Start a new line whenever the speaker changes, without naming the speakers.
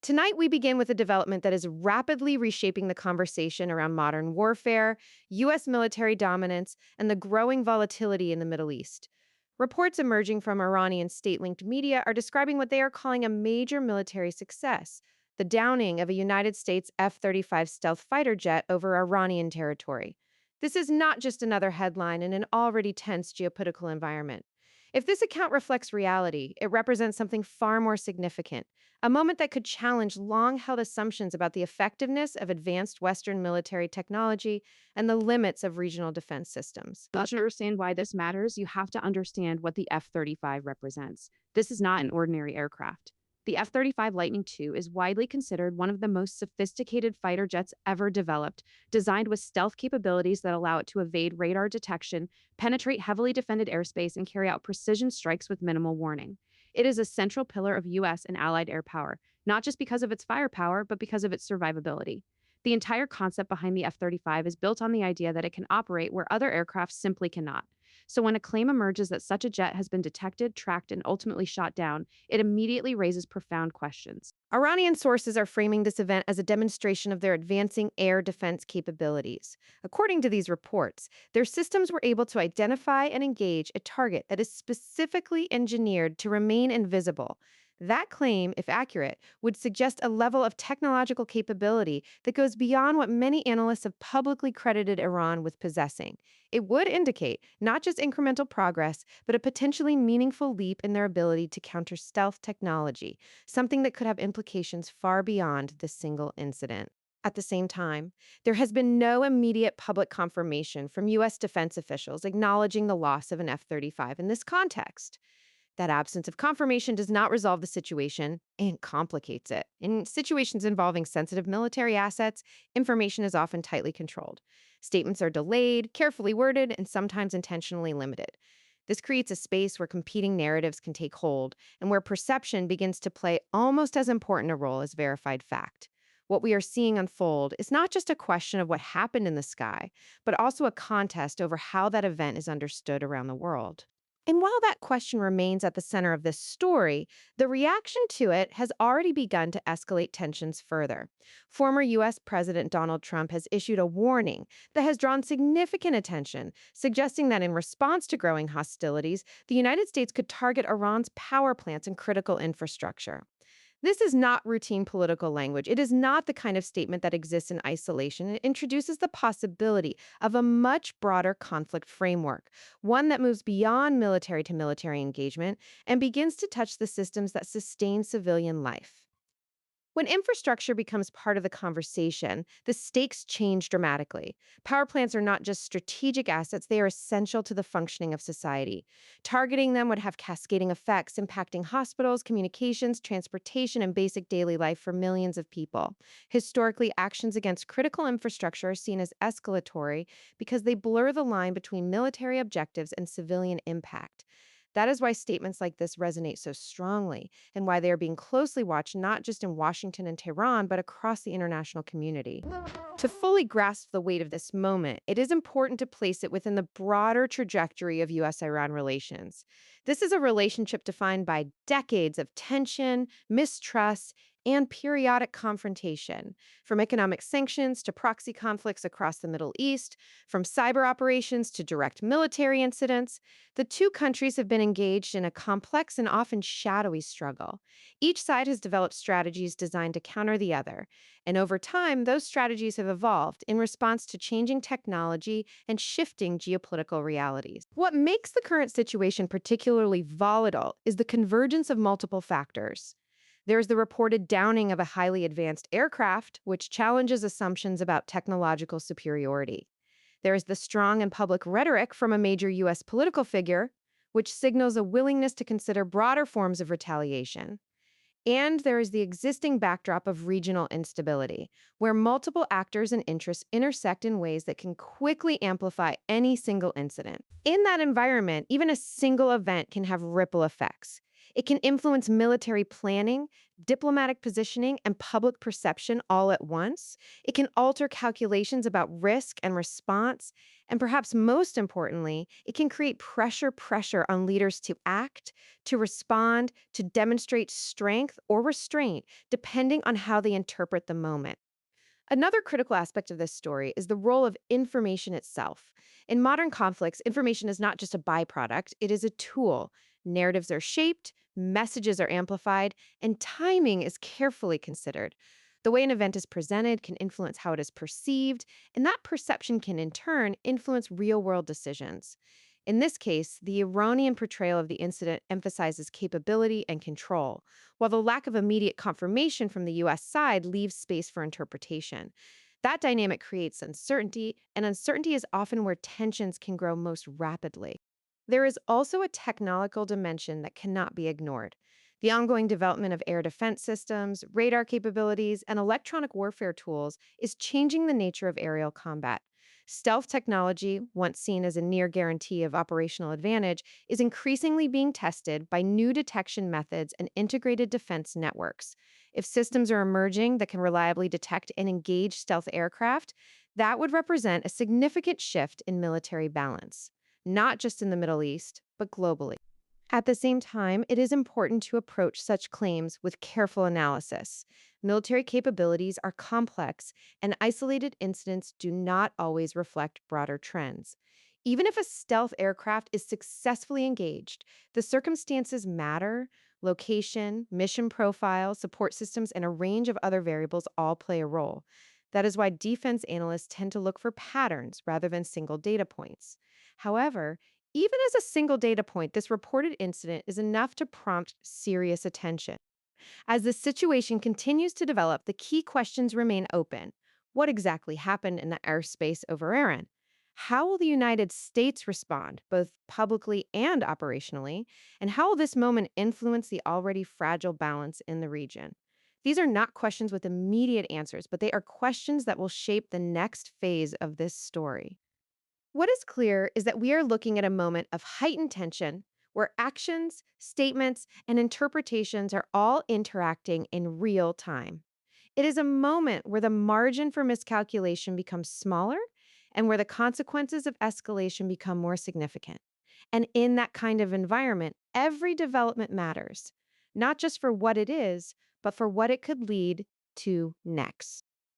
Tonight, we begin with a development that is rapidly reshaping the conversation around modern warfare, U.S. military dominance, and the growing volatility in the Middle East. Reports emerging from Iranian state linked media are describing what they are calling a major military success: the downing of a United States F-35 stealth fighter jet over Iranian territory. This is not just another headline in an already tense geopolitical environment. If this account reflects reality, it represents something far more significant, a moment that could challenge long held assumptions about the effectiveness of advanced Western military technology and the limits of regional defense systems.
To understand why this matters, you have to understand what the F-35 represents. This is not an ordinary aircraft. The F-35 Lightning II is widely considered one of the most sophisticated fighter jets ever developed, designed with stealth capabilities that allow it to evade radar detection, penetrate heavily defended airspace, and carry out precision strikes with minimal warning. It is a central pillar of U.S. and allied air power, not just because of its firepower, but because of its survivability. The entire concept behind the F-35 is built on the idea that it can operate where other aircraft simply cannot. So when a claim emerges that such a jet has been detected, tracked, and ultimately shot down, it immediately raises profound questions.
Iranian sources are framing this event as a demonstration of their advancing air defense capabilities. According to these reports, their systems were able to identify and engage a target that is specifically engineered to remain invisible. That claim, if accurate, would suggest a level of technological capability that goes beyond what many analysts have publicly credited Iran with possessing. It would indicate not just incremental progress, but a potentially meaningful leap in their ability to counter stealth technology, something that could have implications far beyond this single incident. At the same time, there has been no immediate public confirmation from U.S. defense officials acknowledging the loss of an F-35 in this context. That absence of confirmation does not resolve the situation and complicates it. In situations involving sensitive military assets, information is often tightly controlled. Statements are delayed, carefully worded, and sometimes intentionally limited. This creates a space where competing narratives can take hold and where perception begins to play almost as important a role as verified fact. What we are seeing unfold is not just a question of what happened in the sky, but also a contest over how that event is understood around the world. And while that question remains at the center of this story, the reaction to it has already begun to escalate tensions further. Former U.S. President Donald Trump has issued a warning that has drawn significant attention, suggesting that in response to growing hostilities, the United States could target Iran's power plants and critical infrastructure. This is not routine political language. It is not the kind of statement that exists in isolation. It introduces the possibility of a much broader conflict framework, one that moves beyond military to military engagement and begins to touch the systems that sustain civilian life. When infrastructure becomes part of the conversation, the stakes change dramatically. Power plants are not just strategic assets, they are essential to the functioning of society. Targeting them would have cascading effects, impacting hospitals, communications, transportation, and basic daily life for millions of people. Historically, actions against critical infrastructure are seen as escalatory because they blur the line between military objectives and civilian impact. That is why statements like this resonate so strongly, and why they are being closely watched not just in Washington and Tehran, but across the international community. To fully grasp the weight of this moment, it is important to place it within the broader trajectory of U.S. Iran relations. This is a relationship defined by decades of tension, mistrust, and periodic confrontation, from economic sanctions to proxy conflicts across the Middle East, from cyber operations to direct military incidents. The two countries have been engaged in a complex and often shadowy struggle. Each side has developed strategies designed to counter the other, and over time, those strategies have evolved in response to changing technology and shifting geopolitical realities. What makes the current situation particularly volatile is the convergence of multiple factors. There's the reported downing of a highly advanced aircraft, which challenges assumptions about technological superiority. There is the strong and public rhetoric from a major U.S. political figure, which signals a willingness to consider broader forms of retaliation. And there is the existing backdrop of regional instability, where multiple actors and interests intersect in ways that can quickly amplify any single incident. In that environment, even a single event can have ripple effects. It can influence military planning, diplomatic positioning, and public perception all at once. It can alter calculations about risk and response. And perhaps most importantly, it can create pressure on leaders to act, to respond, to demonstrate strength or restraint, depending on how they interpret the moment. Another critical aspect of this story is the role of information itself. In modern conflicts, information is not just a byproduct, it is a tool. Narratives are shaped, messages are amplified, and timing is carefully considered. The way an event is presented can influence how it is perceived, and that perception can in turn influence real world decisions. In this case, the Iranian portrayal of the incident emphasizes capability and control, while the lack of immediate confirmation from the US side leaves space for interpretation. That dynamic creates uncertainty, and uncertainty is often where tensions can grow most rapidly. There is also a technological dimension that cannot be ignored. The ongoing development of air defense systems, radar capabilities, and electronic warfare tools is changing the nature of aerial combat. Stealth technology, once seen as a near guarantee of operational advantage, is increasingly being tested by new detection methods and integrated defense networks. If systems are emerging that can reliably detect and engage stealth aircraft, that would represent a significant shift in military balance, not just in the Middle East, but globally. At the same time, it is important to approach such claims with careful analysis. Military capabilities are complex, and isolated incidents do not always reflect broader trends. Even if a stealth aircraft is successfully engaged, the circumstances matter. Location, mission profile, support systems, and a range of other variables all play a role. That is why defense analysts tend to look for patterns rather than single data points. However, even as a single data point, this reported incident is enough to prompt serious attention. As the situation continues to develop, the key questions remain open. What exactly happened in the airspace over Iran? How will the United States respond, both publicly and operationally? And how will this moment influence the already fragile balance in the region? These are not questions with immediate answers, but they are questions that will shape the next phase of this story. What is clear is that we are looking at a moment of heightened tension where actions, statements, and interpretations are all interacting in real time. It is a moment where the margin for miscalculation becomes smaller and where the consequences of escalation become more significant. And in that kind of environment, every development matters, not just for what it is, but for what it could lead to next.